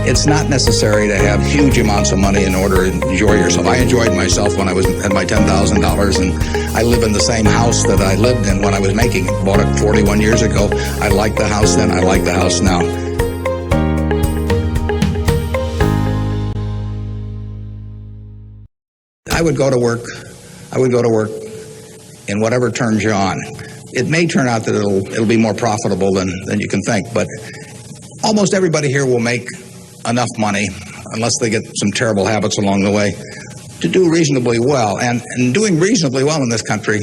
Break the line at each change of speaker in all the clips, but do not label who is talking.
It's not necessary to have huge amounts of money in order to enjoy yourself. I enjoyed myself when I was at my $10,000, and I live in the same house that I lived in when I was making it. Bought it 41 years ago. I liked the house then. I like the house now. I would go to work in whatever turns you on. It may turn out that it'll be more profitable than you can think, but almost everybody here will make enough money, unless they get some terrible habits along the way, to do reasonably well. And doing reasonably well in this country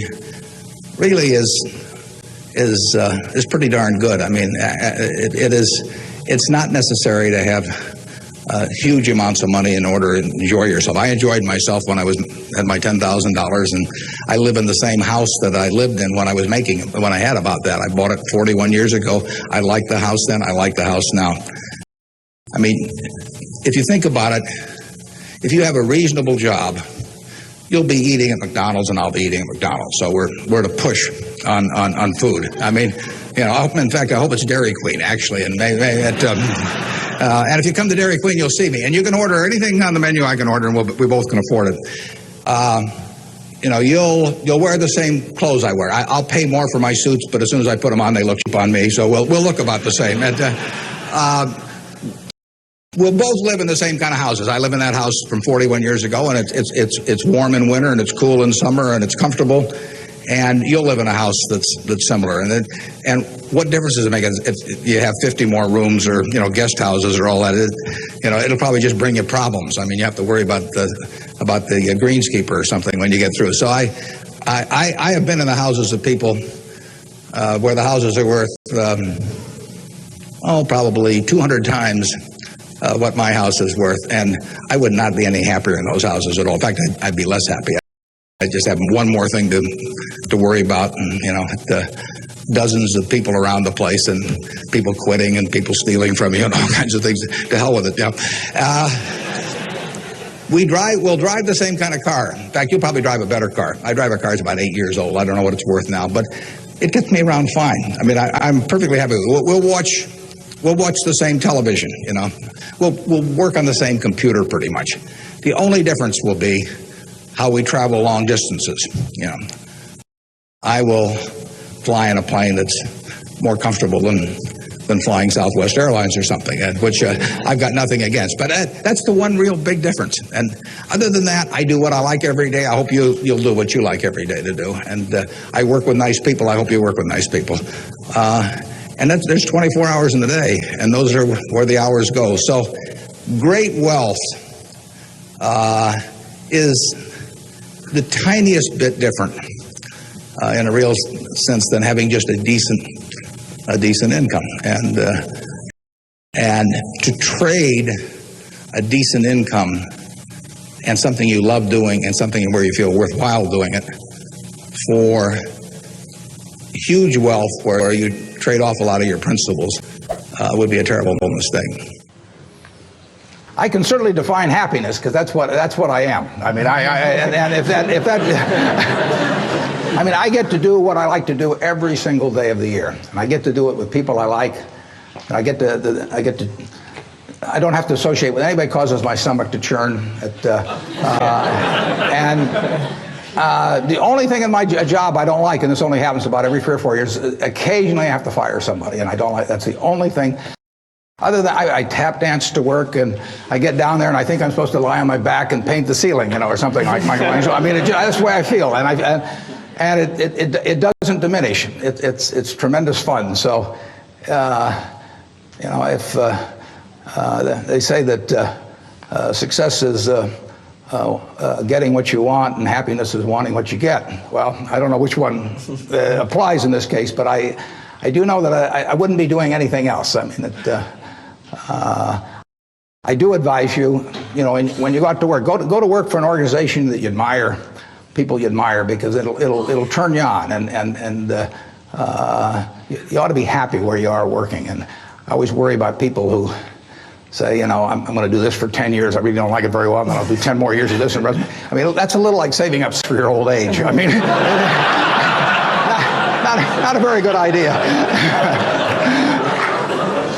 really is pretty darn good. I mean, it's not necessary to have huge amounts of money in order to enjoy yourself. I enjoyed myself when I was at my $10,000, and I live in the same house that I lived in when I was making it, when I had about that. I bought it 41 years ago. I liked the house then. I like the house now. I mean, if you think about it, if you have a reasonable job, you'll be eating at McDonald's and I'll be eating at McDonald's. So we're to push on food. I mean, you know, in fact, I hope it's Dairy Queen, actually. And and if you come to Dairy Queen, you'll see me. And you can order anything on the menu I can order, and we both can afford it. You know, you'll wear the same clothes I wear. I'll pay more for my suits, but as soon as I put them on, they look cheap on me. So we'll look about the same. And, we'll both live in the same kind of houses. I live in that house from 41 years ago, and it's warm in winter, and it's cool in summer, and it's comfortable. And you'll live in a house that's similar. And what difference does it make if you have 50 more rooms, or, you know, guest houses or all that? You know, it'll probably just bring you problems. I mean, you have to worry about the greenskeeper or something when you get through. So I have been in the houses of people where the houses are worth probably 200 times what my house is worth, and I would not be any happier in those houses at all. In fact, I'd be less happy. I just have one more thing to worry about, and, you know, dozens of people around the place, and people quitting, and people stealing from you, and all kinds of things. To hell with it, you know. We'll drive the same kind of car. In fact, you'll probably drive a better car. I drive a car that's about 8 years old. I don't know what it's worth now, but it gets me around fine. I mean, I'm perfectly happy. We'll watch the same television, you know. We'll work on the same computer pretty much. The only difference will be how we travel long distances, you know. I will fly in a plane that's more comfortable than flying Southwest Airlines or something, which I've got nothing against. But that's the one real big difference. And other than that, I do what I like every day. I hope you'll do what you like every day to do. And I work with nice people. I hope you work with nice people. And there's 24 hours in the day, and those are where the hours go. So great wealth is the tiniest bit different in a real sense than having just a decent income. And to trade a decent income and something you love doing and something where you feel worthwhile doing it for huge wealth where you trade off a lot of your principles would be a terrible mistake. I can certainly define happiness, because that's what I am. I mean, and if that I mean, I get to do what I like to do every single day of the year, and I get to do it with people I like. And I don't have to associate with anybody. Causes my stomach to churn. The only thing in my job I don't like, and this only happens about every 3 or 4 years, occasionally I have to fire somebody, and I don't like. That's the only thing. Other than I tap dance to work, and I get down there and I think I'm supposed to lie on my back and paint the ceiling, you know, or something like Michelangelo. I mean, that's the way I feel, and it doesn't diminish. It's tremendous fun. So, you know, if they say that success is getting what you want, and happiness is wanting what you get. Well, I don't know which one applies in this case, but I do know that I wouldn't be doing anything else. I mean, I do advise you, you know, when you go out to work, go to work for an organization that you admire, people you admire, because it'll turn you on, and you ought to be happy where you are working. And I always worry about people who say, you know, I'm going to do this for 10 years. I really don't like it very well, and then I'll do 10 more years of this. And I mean, that's a little like saving up for your old age. I mean, not a very good idea.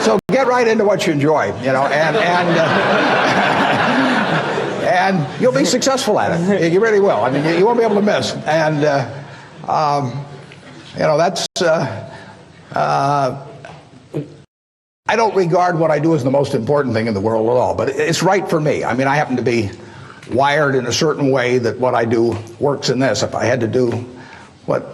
So
get right into what you enjoy, and you'll be successful at it. You really will. I mean, you won't be able to miss. And that's. I don't regard what I do as the most important thing in the world at all, but it's right for me. I mean, I happen to be wired in a certain way that what I do works in this. If I had to do what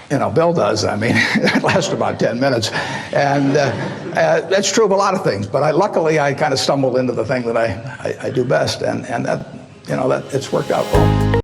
Bill does, I mean, it lasts about 10 minutes. And that's true of a lot of things. But luckily, I kind of stumbled into the thing that I do best. And that, that it's worked out well.